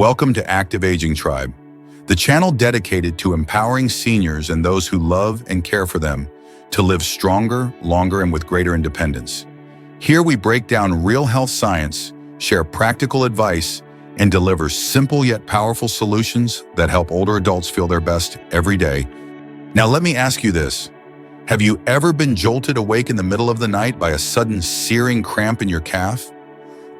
Welcome to Active Aging Tribe, the channel dedicated to empowering seniors and those who love and care for them to live stronger, longer, and with greater independence. Here we break down real health science, share practical advice, and deliver simple yet powerful solutions that help older adults feel their best every day. Now let me ask you this. Have you ever been jolted awake in the middle of the night by a sudden searing cramp in your calf?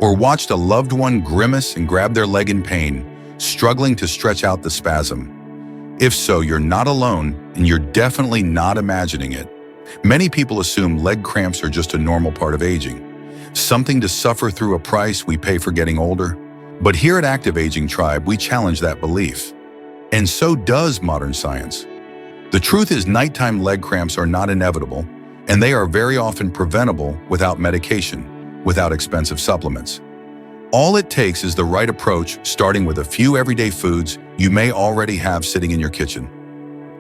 Or watched a loved one grimace and grab their leg in pain, struggling to stretch out the spasm? If so, you're not alone, and you're definitely not imagining it. Many people assume leg cramps are just a normal part of aging, something to suffer through a price we pay for getting older. But here at Active Aging Tribe, we challenge that belief. And so does modern science. The truth is, nighttime leg cramps are not inevitable, and they are very often preventable without medication, without expensive supplements. All it takes is the right approach, starting with a few everyday foods you may already have sitting in your kitchen.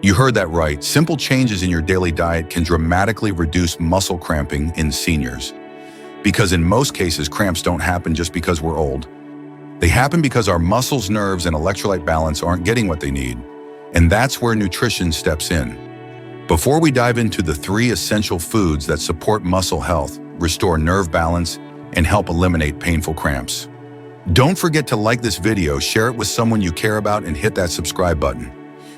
You heard that right. Simple changes in your daily diet can dramatically reduce muscle cramping in seniors. Because in most cases, cramps don't happen just because we're old. They happen because our muscles, nerves, and electrolyte balance aren't getting what they need. And that's where nutrition steps in. Before we dive into the 3 essential foods that support muscle health, restore nerve balance, and help eliminate painful cramps, don't forget to like this video, share it with someone you care about, and hit that subscribe button.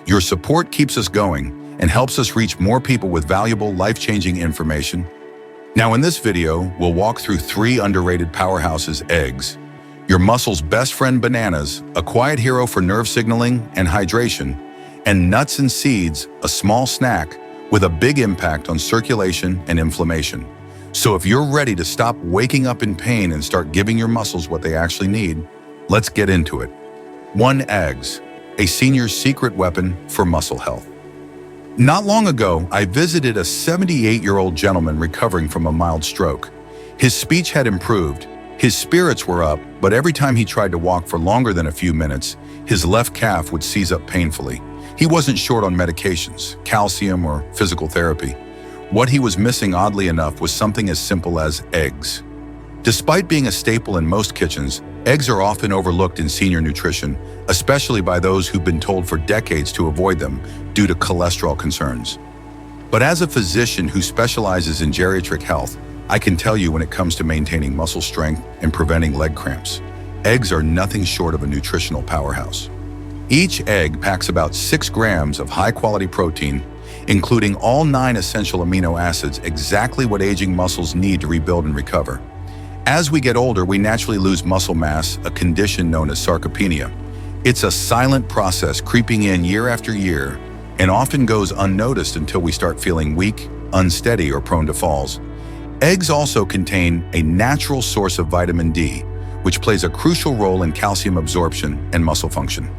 Your support keeps us going and helps us reach more people with valuable, life-changing information. Now in this video, we'll walk through 3 underrated powerhouses: eggs, your muscle's best friend; bananas, a quiet hero for nerve signaling and hydration; and nuts and seeds, a small snack with a big impact on circulation and inflammation. So if you're ready to stop waking up in pain and start giving your muscles what they actually need, let's get into it. 1. Eggs, a senior's secret weapon for muscle health. Not long ago, I visited a 78-year-old gentleman recovering from a mild stroke. His speech had improved, his spirits were up, but every time he tried to walk for longer than a few minutes, his left calf would seize up painfully. He wasn't short on medications, calcium, or physical therapy. What he was missing, oddly enough, was something as simple as eggs. Despite being a staple in most kitchens, eggs are often overlooked in senior nutrition, especially by those who've been told for decades to avoid them due to cholesterol concerns. But as a physician who specializes in geriatric health, I can tell you, when it comes to maintaining muscle strength and preventing leg cramps, eggs are nothing short of a nutritional powerhouse. Each egg packs about 6 grams of high-quality protein, including all 9 essential amino acids, exactly what aging muscles need to rebuild and recover. As we get older, we naturally lose muscle mass, a condition known as sarcopenia. It's a silent process creeping in year after year and often goes unnoticed until we start feeling weak, unsteady, or prone to falls. Eggs also contain a natural source of vitamin D, which plays a crucial role in calcium absorption and muscle function.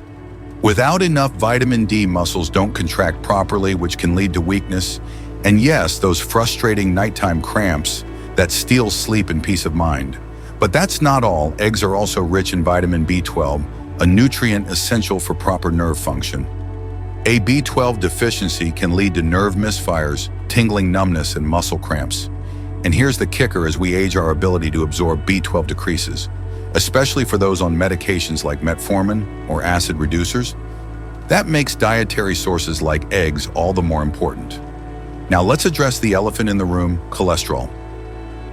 Without enough vitamin D, muscles don't contract properly, which can lead to weakness, and yes, those frustrating nighttime cramps that steal sleep and peace of mind. But that's not all. Eggs are also rich in vitamin B12, a nutrient essential for proper nerve function. A B12 deficiency can lead to nerve misfires, tingling, numbness, and muscle cramps. And here's the kicker: as we age, our ability to absorb B12 decreases, especially for those on medications like metformin or acid reducers. That makes dietary sources like eggs all the more important. Now let's address the elephant in the room: cholesterol.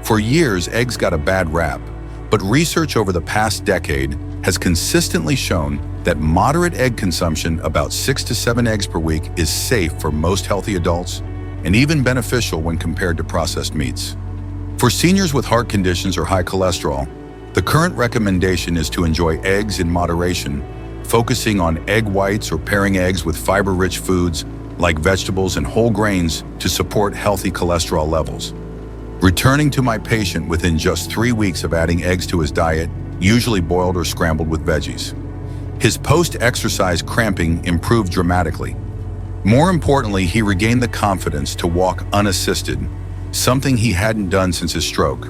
For years, eggs got a bad rap, but research over the past decade has consistently shown that moderate egg consumption, about 6 to 7 eggs per week, is safe for most healthy adults and even beneficial when compared to processed meats. For seniors with heart conditions or high cholesterol, the current recommendation is to enjoy eggs in moderation, focusing on egg whites or pairing eggs with fiber-rich foods like vegetables and whole grains to support healthy cholesterol levels. Returning to my patient within just 3 weeks of adding eggs to his diet, usually boiled or scrambled with veggies, his post-exercise cramping improved dramatically. More importantly, he regained the confidence to walk unassisted, something he hadn't done since his stroke.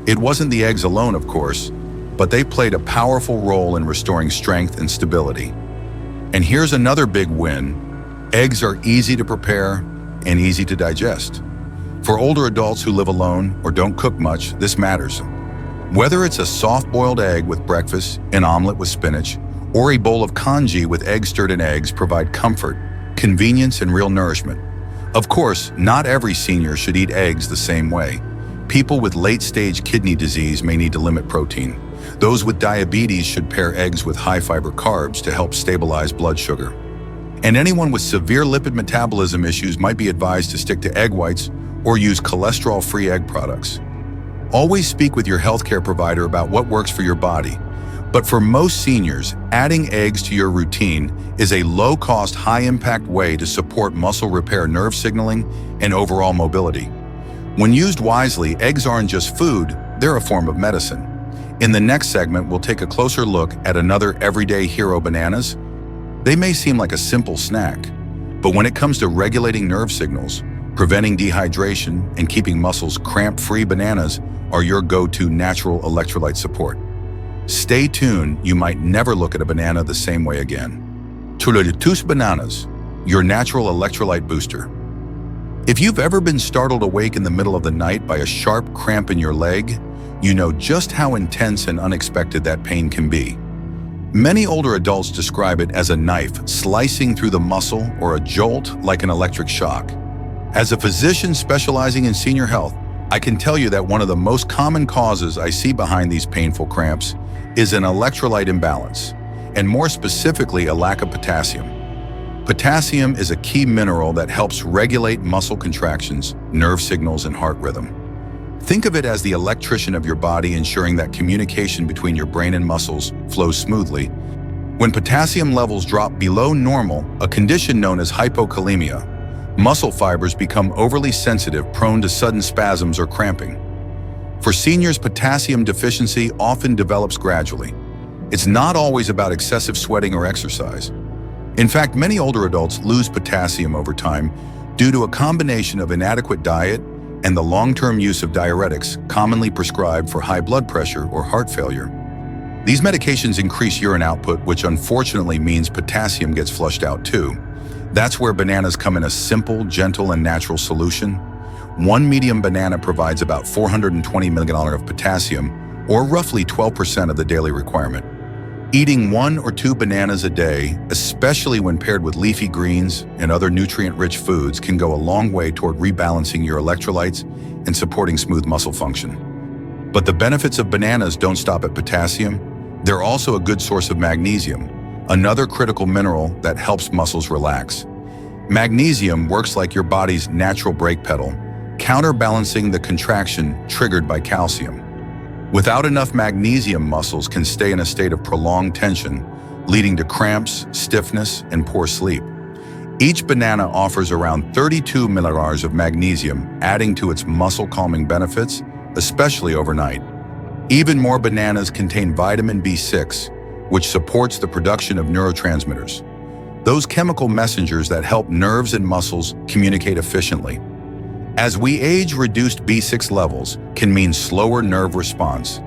It wasn't the eggs alone, of course, but they played a powerful role in restoring strength and stability. And here's another big win: eggs are easy to prepare and easy to digest. For older adults who live alone or don't cook much, this matters. Whether it's a soft-boiled egg with breakfast, an omelet with spinach, Or a bowl of congee with eggs stirred in eggs provide comfort, convenience, and real nourishment. Of course, not every senior should eat eggs the same way. People with late-stage kidney disease may need to limit protein. Those with diabetes should pair eggs with high-fiber carbs to help stabilize blood sugar. And anyone with severe lipid metabolism issues might be advised to stick to egg whites or use cholesterol-free egg products. Always speak with your healthcare provider about what works for your body. But for most seniors, adding eggs to your routine is a low-cost, high-impact way to support muscle repair, nerve signaling, and overall mobility. When used wisely, eggs aren't just food, they're a form of medicine. In the next segment, we'll take a closer look at another everyday hero, bananas. They may seem like a simple snack, but when it comes to regulating nerve signals, preventing dehydration, and keeping muscles cramp-free, bananas are your go-to natural electrolyte support. Stay tuned, you might never look at a banana the same way again. Tous bananas, your natural electrolyte booster. If you've ever been startled awake in the middle of the night by a sharp cramp in your leg, you know just how intense and unexpected that pain can be. Many older adults describe it as a knife slicing through the muscle or a jolt like an electric shock. As a physician specializing in senior health, I can tell you that one of the most common causes I see behind these painful cramps is an electrolyte imbalance, and more specifically, a lack of potassium. Potassium is a key mineral that helps regulate muscle contractions, nerve signals, and heart rhythm. Think of it as the electrician of your body, ensuring that communication between your brain and muscles flows smoothly. When potassium levels drop below normal, a condition known as hypokalemia, muscle fibers become overly sensitive, prone to sudden spasms or cramping. For seniors, potassium deficiency often develops gradually. It's not always about excessive sweating or exercise. In fact, many older adults lose potassium over time due to a combination of inadequate diet and the long-term use of diuretics commonly prescribed for high blood pressure or heart failure. These medications increase urine output, which unfortunately means potassium gets flushed out too. That's where bananas come in a simple, gentle, and natural solution. One medium banana provides about 420 milligrams of potassium, or roughly 12% of the daily requirement. Eating 1 or 2 bananas a day, especially when paired with leafy greens and other nutrient-rich foods, can go a long way toward rebalancing your electrolytes and supporting smooth muscle function. But the benefits of bananas don't stop at potassium. They're also a good source of magnesium, another critical mineral that helps muscles relax. Magnesium works like your body's natural brake pedal, counterbalancing the contraction triggered by calcium. Without enough magnesium, muscles can stay in a state of prolonged tension, leading to cramps, stiffness, and poor sleep. Each banana offers around 32 milliliters of magnesium, adding to its muscle-calming benefits, especially overnight. Even more bananas contain vitamin B6, which supports the production of neurotransmitters, those chemical messengers that help nerves and muscles communicate efficiently. As we age, reduced B6 levels can mean slower nerve response,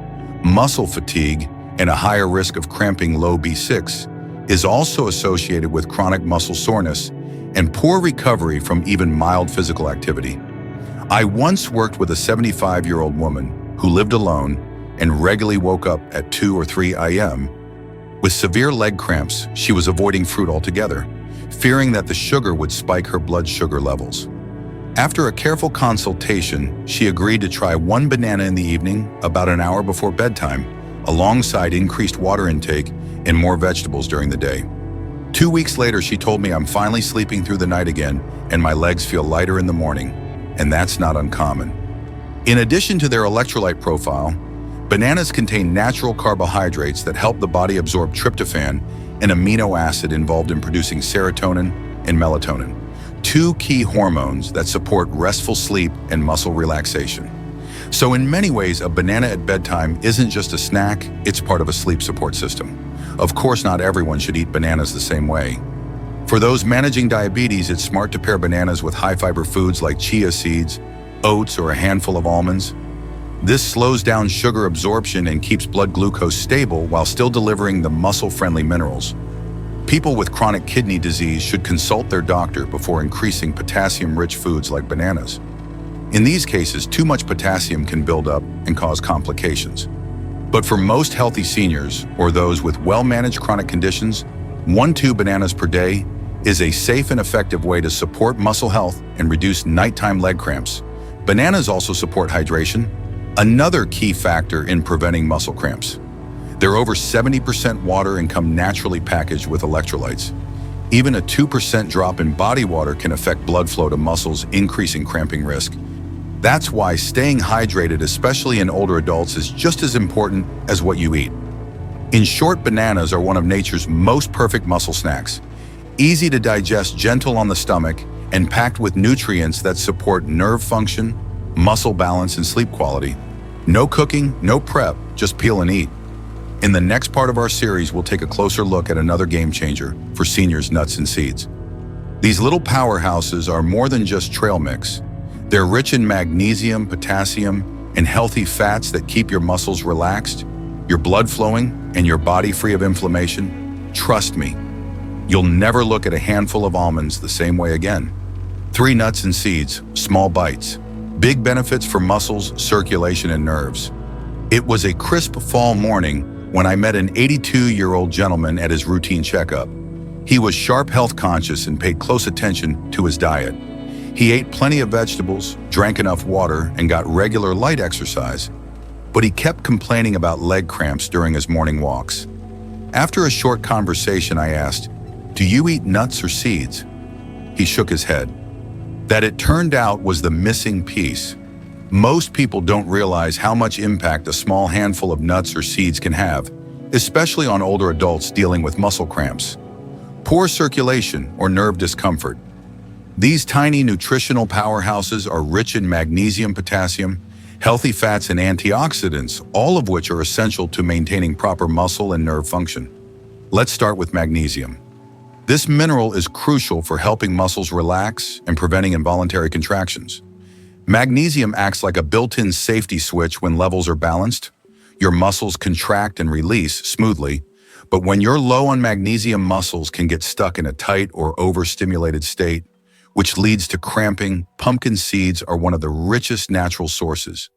muscle fatigue, and a higher risk of cramping. Low B6 is also associated with chronic muscle soreness and poor recovery from even mild physical activity. I once worked with a 75-year-old woman who lived alone and regularly woke up at 2 or 3 a.m. with severe leg cramps. She was avoiding fruit altogether, fearing that the sugar would spike her blood sugar levels. After a careful consultation, she agreed to try 1 banana in the evening, about an hour before bedtime, alongside increased water intake and more vegetables during the day. 2 weeks later, she told me, "I'm finally sleeping through the night again, and my legs feel lighter in the morning," and that's not uncommon. In addition to their electrolyte profile, bananas contain natural carbohydrates that help the body absorb tryptophan, an amino acid involved in producing serotonin and melatonin, 2 key hormones that support restful sleep and muscle relaxation. So in many ways, a banana at bedtime isn't just a snack, it's part of a sleep support system. Of course, not everyone should eat bananas the same way. For those managing diabetes, it's smart to pair bananas with high-fiber foods like chia seeds, oats, or a handful of almonds. This slows down sugar absorption and keeps blood glucose stable while still delivering the muscle-friendly minerals. People with chronic kidney disease should consult their doctor before increasing potassium-rich foods like bananas. In these cases, too much potassium can build up and cause complications. But for most healthy seniors or those with well-managed chronic conditions, 1-2 bananas per day is a safe and effective way to support muscle health and reduce nighttime leg cramps. Bananas also support hydration, another key factor in preventing muscle cramps. They're over 70% water and come naturally packaged with electrolytes. Even a 2% drop in body water can affect blood flow to muscles, increasing cramping risk. That's why staying hydrated, especially in older adults, is just as important as what you eat. In short, bananas are one of nature's most perfect muscle snacks. Easy to digest, gentle on the stomach, and packed with nutrients that support nerve function, muscle balance, and sleep quality. No cooking, no prep, just peel and eat. In the next part of our series, we'll take a closer look at another game changer for seniors, nuts and seeds. These little powerhouses are more than just trail mix. They're rich in magnesium, potassium, and healthy fats that keep your muscles relaxed, your blood flowing, and your body free of inflammation. Trust me, you'll never look at a handful of almonds the same way again. 3 nuts and seeds, small bites. Big benefits for muscles, circulation, and nerves. It was a crisp fall morning when I met an 82-year-old gentleman at his routine checkup. He was sharp health conscious and paid close attention to his diet. He ate plenty of vegetables, drank enough water, and got regular light exercise. But he kept complaining about leg cramps during his morning walks. After a short conversation, I asked, "Do you eat nuts or seeds?" He shook his head. That, it turned out, was the missing piece. Most people don't realize how much impact a small handful of nuts or seeds can have, especially on older adults dealing with muscle cramps, poor circulation, or nerve discomfort. These tiny nutritional powerhouses are rich in magnesium, potassium, healthy fats, and antioxidants, all of which are essential to maintaining proper muscle and nerve function. Let's start with magnesium. This mineral is crucial for helping muscles relax and preventing involuntary contractions. Magnesium acts like a built-in safety switch. When levels are balanced, your muscles contract and release smoothly, but when you're low on magnesium, muscles can get stuck in a tight or overstimulated state, which leads to cramping. Pumpkin seeds are one of the richest natural sources.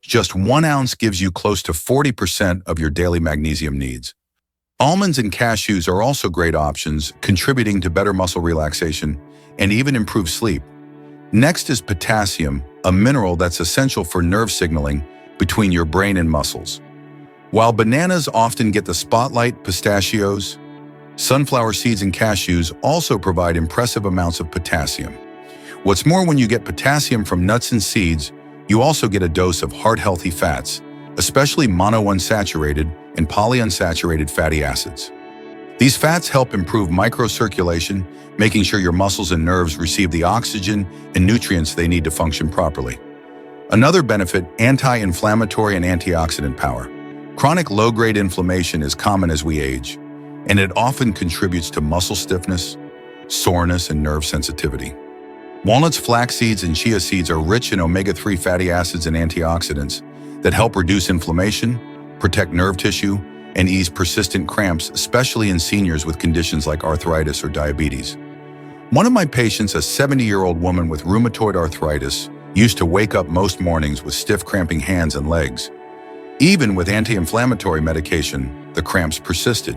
Just 1 ounce gives you close to 40% of your daily magnesium needs. Almonds and cashews are also great options, contributing to better muscle relaxation and even improved sleep. Next is potassium, a mineral that's essential for nerve signaling between your brain and muscles. While bananas often get the spotlight, pistachios, sunflower seeds, and cashews also provide impressive amounts of potassium. What's more, when you get potassium from nuts and seeds, you also get a dose of heart-healthy fats, especially monounsaturated and polyunsaturated fatty acids. These fats help improve microcirculation, making sure your muscles and nerves receive the oxygen and nutrients they need to function properly. Another benefit, anti-inflammatory and antioxidant power. Chronic low-grade inflammation is common as we age, and it often contributes to muscle stiffness, soreness, and nerve sensitivity. Walnuts, flax seeds, and chia seeds are rich in omega-3 fatty acids and antioxidants that help reduce inflammation, protect nerve tissue, and ease persistent cramps, especially in seniors with conditions like arthritis or diabetes. One of my patients, a 70-year-old woman with rheumatoid arthritis, used to wake up most mornings with stiff, cramping hands and legs. Even with anti-inflammatory medication, the cramps persisted.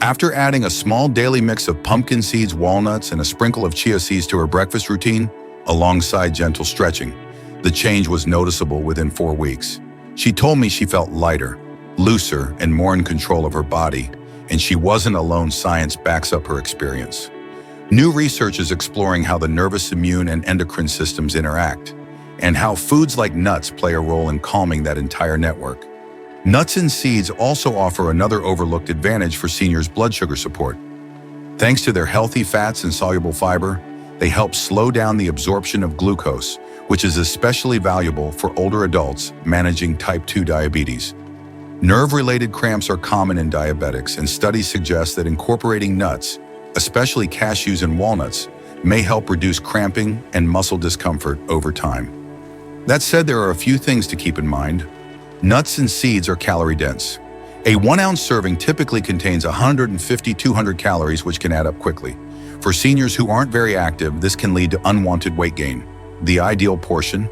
After adding a small daily mix of pumpkin seeds, walnuts, and a sprinkle of chia seeds to her breakfast routine, alongside gentle stretching, the change was noticeable within 4 weeks. She told me she felt lighter, looser, and more in control of her body, and she wasn't alone. Science backs up her experience. New research is exploring how the nervous, immune, and endocrine systems interact, and how foods like nuts play a role in calming that entire network. Nuts and seeds also offer another overlooked advantage for seniors' blood sugar support. Thanks to their healthy fats and soluble fiber, they help slow down the absorption of glucose, which is especially valuable for older adults managing type 2 diabetes. Nerve-related cramps are common in diabetics, and studies suggest that incorporating nuts, especially cashews and walnuts, may help reduce cramping and muscle discomfort over time. That said, there are a few things to keep in mind. Nuts and seeds are calorie-dense. A 1-ounce serving typically contains 150-200 calories, which can add up quickly. For seniors who aren't very active, this can lead to unwanted weight gain. The ideal portion: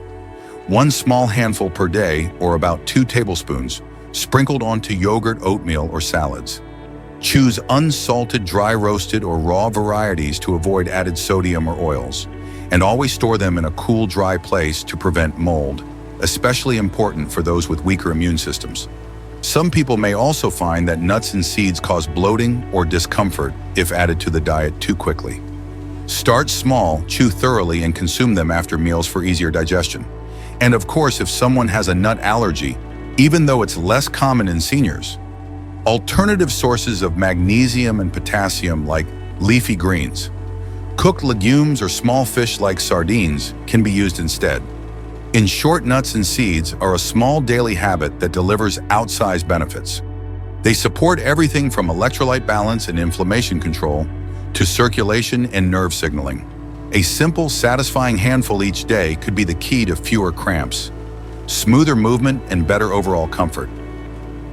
1 small handful per day, or about 2 tablespoons, sprinkled onto yogurt, oatmeal, or salads. Choose unsalted, dry roasted, or raw varieties to avoid added sodium or oils. And always store them in a cool, dry place to prevent mold, especially important for those with weaker immune systems. Some people may also find that nuts and seeds cause bloating or discomfort if added to the diet too quickly. Start small, chew thoroughly, and consume them after meals for easier digestion. And of course, if someone has a nut allergy, even though it's less common in seniors, alternative sources of magnesium and potassium like leafy greens, cooked legumes, or small fish like sardines can be used instead. In short, nuts and seeds are a small daily habit that delivers outsized benefits. They support everything from electrolyte balance and inflammation control to circulation and nerve signaling. A simple, satisfying handful each day could be the key to fewer cramps, smoother movement, and better overall comfort.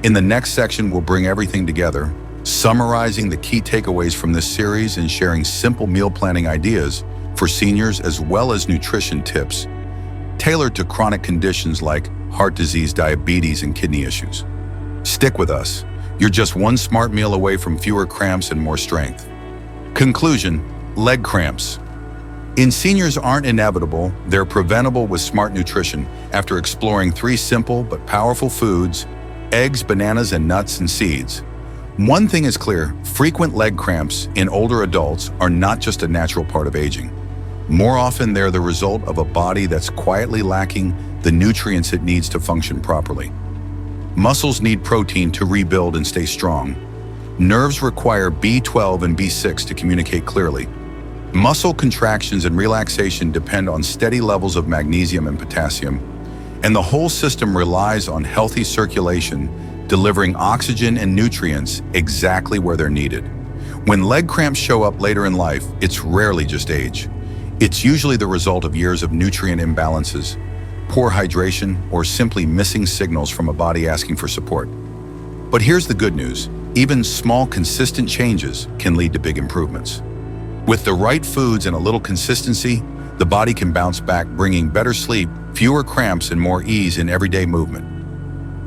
In the next section, we'll bring everything together, summarizing the key takeaways from this series and sharing simple meal planning ideas for seniors as well as nutrition tips tailored to chronic conditions like heart disease, diabetes, and kidney issues. Stick with us. You're just one smart meal away from fewer cramps and more strength. Conclusion: leg cramps. In seniors aren't inevitable, they're preventable with smart nutrition after exploring 3 simple but powerful foods: eggs, bananas, and nuts and seeds. One thing is clear: frequent leg cramps in older adults are not just a natural part of aging. More often, they're the result of a body that's quietly lacking the nutrients it needs to function properly. Muscles need protein to rebuild and stay strong. Nerves require B12 and B6 to communicate clearly. Muscle contractions and relaxation depend on steady levels of magnesium and potassium, and the whole system relies on healthy circulation, delivering oxygen and nutrients exactly where they're needed. When leg cramps show up later in life, it's rarely just age. It's usually the result of years of nutrient imbalances, poor hydration, or simply missing signals from a body asking for support. But here's the good news: even small, consistent changes can lead to big improvements. With the right foods and a little consistency, the body can bounce back, bringing better sleep, fewer cramps, and more ease in everyday movement.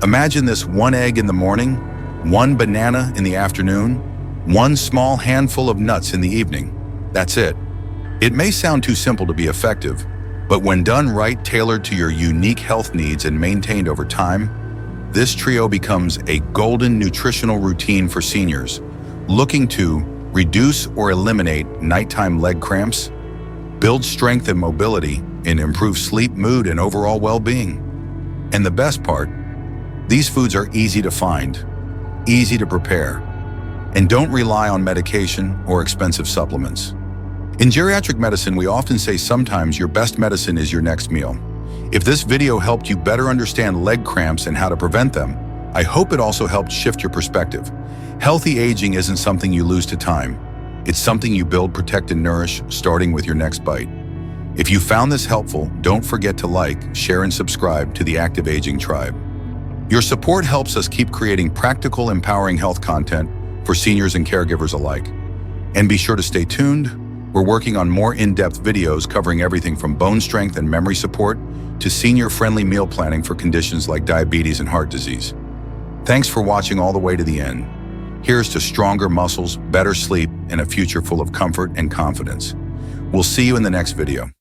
Imagine this: 1 egg in the morning, 1 banana in the afternoon, 1 small handful of nuts in the evening. That's it. It may sound too simple to be effective, but when done right, tailored to your unique health needs and maintained over time, this trio becomes a golden nutritional routine for seniors looking to reduce or eliminate nighttime leg cramps, build strength and mobility, and improve sleep, mood, and overall well-being. And the best part, these foods are easy to find, easy to prepare, and don't rely on medication or expensive supplements. In geriatric medicine, we often say sometimes your best medicine is your next meal. If this video helped you better understand leg cramps and how to prevent them, I hope it also helped shift your perspective. Healthy aging isn't something you lose to time. It's something you build, protect, and nourish, starting with your next bite. If you found this helpful, don't forget to like, share, and subscribe to the Active Aging Tribe. Your support helps us keep creating practical, empowering health content for seniors and caregivers alike. And be sure to stay tuned. We're working on more in-depth videos covering everything from bone strength and memory support to senior-friendly meal planning for conditions like diabetes and heart disease. Thanks for watching all the way to the end. Here's to stronger muscles, better sleep, and a future full of comfort and confidence. We'll see you in the next video.